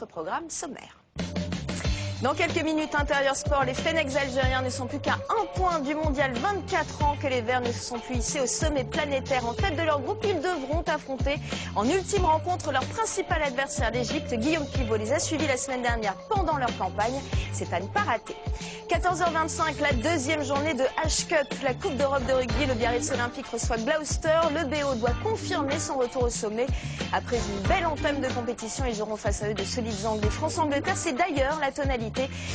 notre programme sommaire. Dans quelques minutes, Intérieur Sport, les Fennecs algériens ne sont plus qu'à un point du mondial. 24 ans que les Verts ne se sont plus hissés au sommet planétaire. En tête de leur groupe, ils devront affronter en ultime rencontre leur principal adversaire, l'Égypte. Guillaume Pivot les a suivis la semaine dernière pendant leur campagne. C'est à ne pas rater. 14h25, la deuxième journée de H-Cup, la Coupe d'Europe de rugby. Le Biarritz Olympique reçoit Gloucester. Le BO doit confirmer son retour au sommet. Après une belle entame de compétition, ils auront face à eux de solides Anglais. France-Angleterre, c'est d'ailleurs la tonalité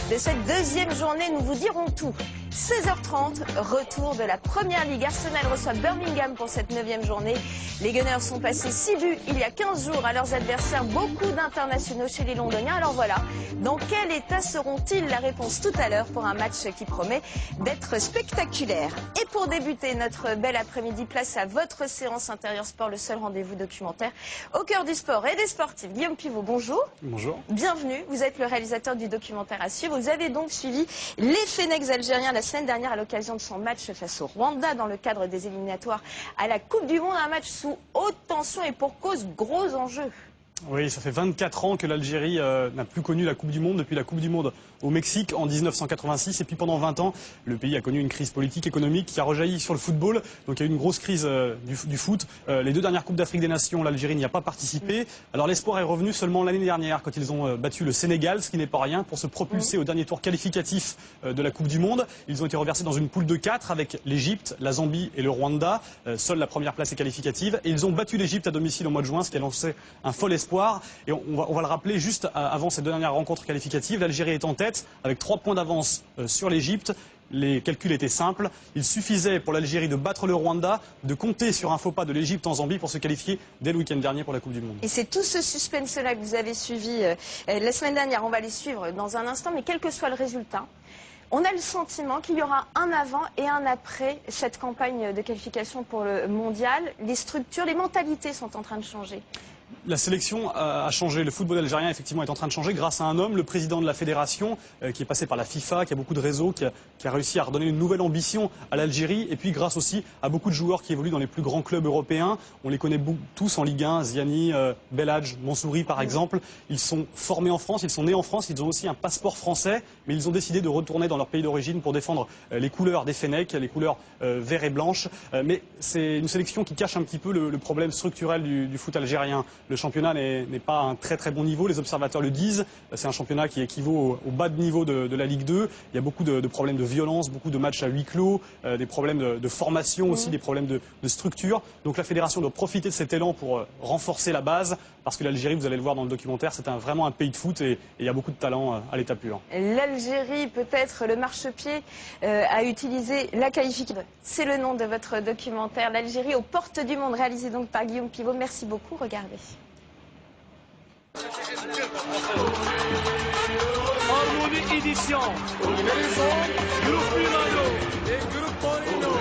de cette deuxième journée. Nous vous dirons tout. 16h30, retour de la Première Ligue. Arsenal reçoit Birmingham pour cette 9e journée. Les Gunners sont passés 6 buts il y a 15 jours à leurs adversaires. Beaucoup d'internationaux chez les Londoniens. Alors voilà, dans quel état seront-ils? La réponse tout à l'heure pour un match qui promet d'être spectaculaire. Et pour débuter notre bel après-midi, place à votre séance Intérieur Sport, le seul rendez-vous documentaire au cœur du sport et des sportifs. Guillaume Pivot, bonjour. Bonjour. Bienvenue, vous êtes le réalisateur du documentaire à suivre. Vous avez donc suivi les Fennecs algériens la semaine dernière à l'occasion de son match face au Rwanda dans le cadre des éliminatoires à la Coupe du Monde. Un match sous haute tension et pour cause gros enjeux. Oui, ça fait 24 ans que l'Algérie n'a plus connu la Coupe du Monde depuis la Coupe du Monde au Mexique en 1986. Et puis pendant 20 ans, le pays a connu une crise politique, économique qui a rejailli sur le football. Donc il y a eu une grosse crise du foot. Les 2 dernières Coupes d'Afrique des Nations, l'Algérie n'y a pas participé. Alors l'espoir est revenu seulement l'année dernière quand ils ont battu le Sénégal, ce qui n'est pas rien, pour se propulser au dernier tour qualificatif de la Coupe du Monde. Ils ont été reversés dans une poule de 4 avec l'Égypte, la Zambie et le Rwanda. Seule la première place est qualificative. Et ils ont battu l'Égypte à domicile au mois de juin, ce qui a lancé un fol espoir. Et on va le rappeler juste avant ces 2 dernières rencontres qualificatives, l'Algérie est en tête avec 3 points d'avance sur l'Égypte. Les calculs étaient simples. Il suffisait pour l'Algérie de battre le Rwanda, de compter sur un faux pas de l'Égypte en Zambie pour se qualifier dès le week-end dernier pour la Coupe du Monde. Et c'est tout ce suspense-là que vous avez suivi la semaine dernière. On va les suivre dans un instant, mais quel que soit le résultat, on a le sentiment qu'il y aura un avant et un après cette campagne de qualification pour le mondial. Les structures, les mentalités sont en train de changer. La sélection a changé. Le football algérien, effectivement, est en train de changer grâce à un homme, le président de la fédération, qui est passé par la FIFA, qui a beaucoup de réseaux, qui a réussi à redonner une nouvelle ambition à l'Algérie. Et puis grâce aussi à beaucoup de joueurs qui évoluent dans les plus grands clubs européens. On les connaît tous en Ligue 1, Ziani, Belhadj, Mansouri par exemple. Ils sont formés en France, ils sont nés en France, ils ont aussi un passeport français. Mais ils ont décidé de retourner dans leur pays d'origine pour défendre les couleurs des Fennecs, les couleurs vert et blanche. Mais c'est une sélection qui cache un petit peu le problème structurel du foot algérien. Le championnat n'est pas à un très très bon niveau, les observateurs le disent. C'est un championnat qui équivaut au bas de niveau de la Ligue 2. Il y a beaucoup de problèmes de violence, beaucoup de matchs à huis clos, des problèmes de formation aussi, des problèmes de structure. Donc la fédération doit profiter de cet élan pour renforcer la base, parce que l'Algérie, vous allez le voir dans le documentaire, c'est vraiment un pays de foot et il y a beaucoup de talent à l'état pur. L'Algérie, peut-être le marchepied, a utilisé la qualification. C'est le nom de votre documentaire, l'Algérie aux portes du monde, réalisé donc par Guillaume Pivot. Merci beaucoup, regardez. Harmonie Édition. Groupe Milano et Groupe Torino.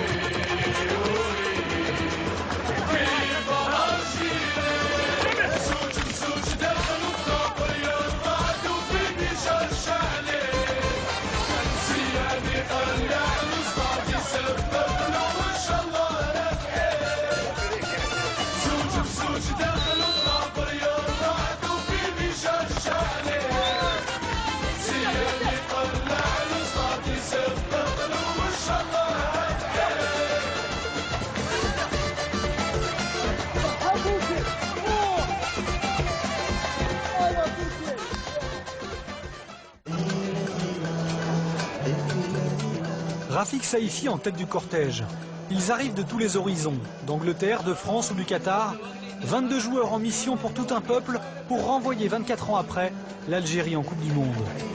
Rafik Saïfi en tête du cortège. Ils arrivent de tous les horizons, d'Angleterre, de France ou du Qatar. 22 joueurs en mission pour tout un peuple pour renvoyer 24 ans après l'Algérie en Coupe du Monde.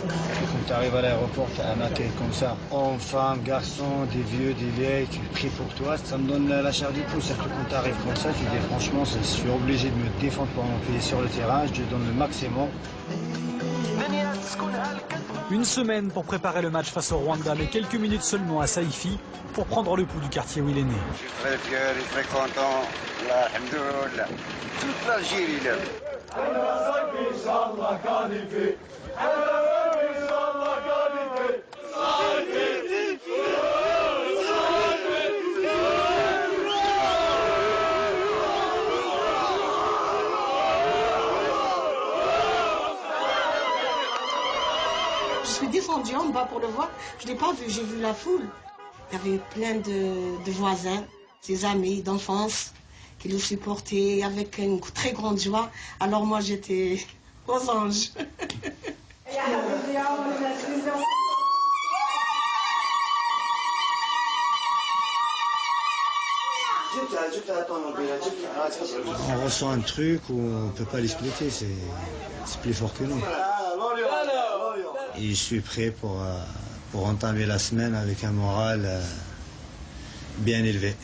Quand tu arrives à l'aéroport, tu as un accueil comme ça. Hommes, femmes, garçons, des vieux, des vieilles, tu pries pour toi. Ça me donne la chair du pouce. C'est que quand tu arrives comme ça, tu dis franchement, je suis obligé de me défendre pour mon pays sur le terrain. Je donne le maximum. Une semaine pour préparer le match face au Rwanda, mais quelques minutes seulement à Saïfi pour prendre le pouls du quartier où il est né. Je suis très fier et très content. Alhamdoulilah. Toute l'Algérie là. Je suis descendue en bas pour le voir. Je ne l'ai pas vu, j'ai vu la foule. Il y avait plein de voisins, ses amis d'enfance qui le supportaient avec une très grande joie. Alors moi, j'étais aux anges. On ressent un truc où on ne peut pas l'expliquer, c'est plus fort que nous. Et je suis prêt pour entamer la semaine avec un moral bien élevé.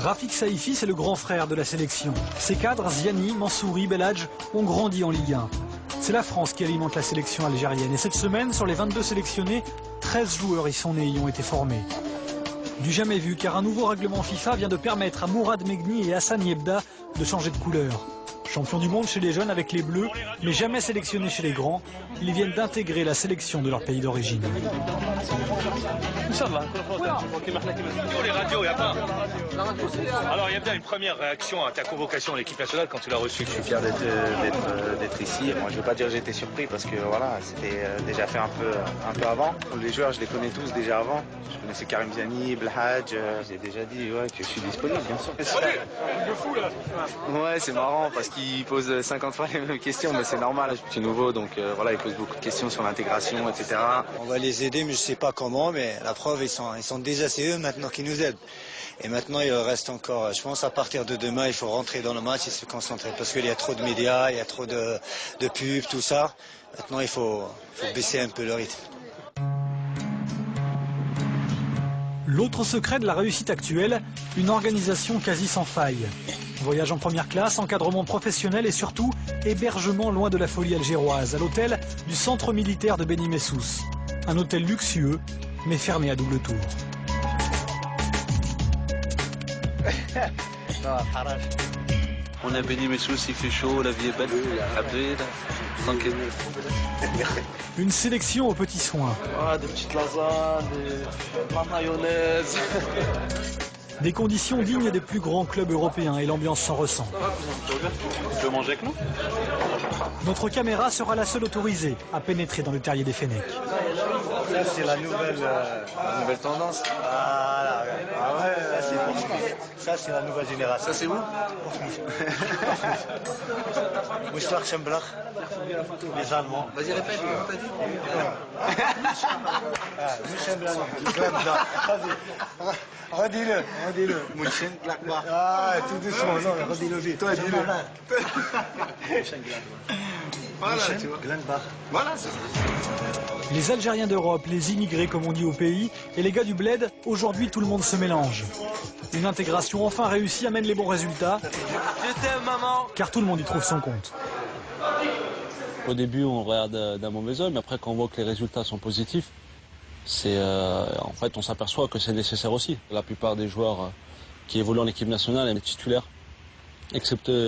Rafik Saïfi, c'est le grand frère de la sélection. Ses cadres, Ziani, Mansouri, Belhadj, ont grandi en Ligue 1. C'est la France qui alimente la sélection algérienne. Et cette semaine, sur les 22 sélectionnés, 13 joueurs y sont nés et y ont été formés. Du jamais vu, car un nouveau règlement FIFA vient de permettre à Mourad Megni et Hassan Yebda de changer de couleur. Champions du monde chez les jeunes avec les Bleus, mais jamais sélectionnés chez les grands, ils viennent d'intégrer la sélection de leur pays d'origine. Les radios, il n'y a pas. Alors, il y a bien une première réaction à ta convocation à l'équipe nationale quand tu l'as reçue. Je suis fier d'être ici. Moi, je ne veux pas dire que j'étais surpris parce que voilà, c'était déjà fait un peu avant. Les joueurs, je les connais tous déjà avant. Je connaissais Karim Ziani, Belhadj. J'ai déjà dit que je suis disponible, bien sûr. Ouais, c'est marrant parce qu'ils posent 50 fois les mêmes questions, mais c'est normal. Je suis nouveau, donc voilà, ils posent beaucoup de questions sur l'intégration, etc. On va les aider, mais je ne sais pas comment. Mais la preuve, ils sont déjà c'est eux maintenant qui nous aident. Et maintenant, il reste encore, je pense, à partir de demain, il faut rentrer dans le match et se concentrer. Parce qu'il y a trop de médias, il y a trop de pubs, tout ça. Maintenant, il faut baisser un peu le rythme. L'autre secret de la réussite actuelle, une organisation quasi sans faille. Voyage en première classe, encadrement professionnel et surtout hébergement loin de la folie algéroise, à l'hôtel du centre militaire de Beni Messous. Un hôtel luxueux, mais fermé à double tour. On a Beni Messous, il fait chaud, la vie est belle, Abdel, tranquille. Une sélection aux petits soins. Ah, des petites lasagnes, de la mayonnaise. Des conditions dignes des plus grands clubs européens et l'ambiance s'en ressent. Tu veux manger avec nous? Notre caméra sera la seule autorisée à pénétrer dans le terrier des Fennecs. Ça, c'est la nouvelle tendance. Voilà. Ah ouais, ça, c'est la nouvelle génération. Ça, c'est où? Mouchlar Chemblach, les Allemands. Vas-y, répète, t'as dit. Redis-le. Mönchengladbach. Ah, tout doucement, non, redis-le vite. Toi, dis-le. Voilà, tu vois. Voilà, c'est ça. Les Algériens d'Europe, les immigrés comme on dit au pays, et les gars du bled, aujourd'hui tout le monde se mélange. Une intégration enfin réussie amène les bons résultats, Je t'aime, maman. car tout le monde y trouve son compte. Au début, on regarde d'un mauvais œil, mais après, quand on voit que les résultats sont positifs, en fait, on s'aperçoit que c'est nécessaire aussi. La plupart des joueurs qui évoluent en équipe nationale sont titulaires, excepté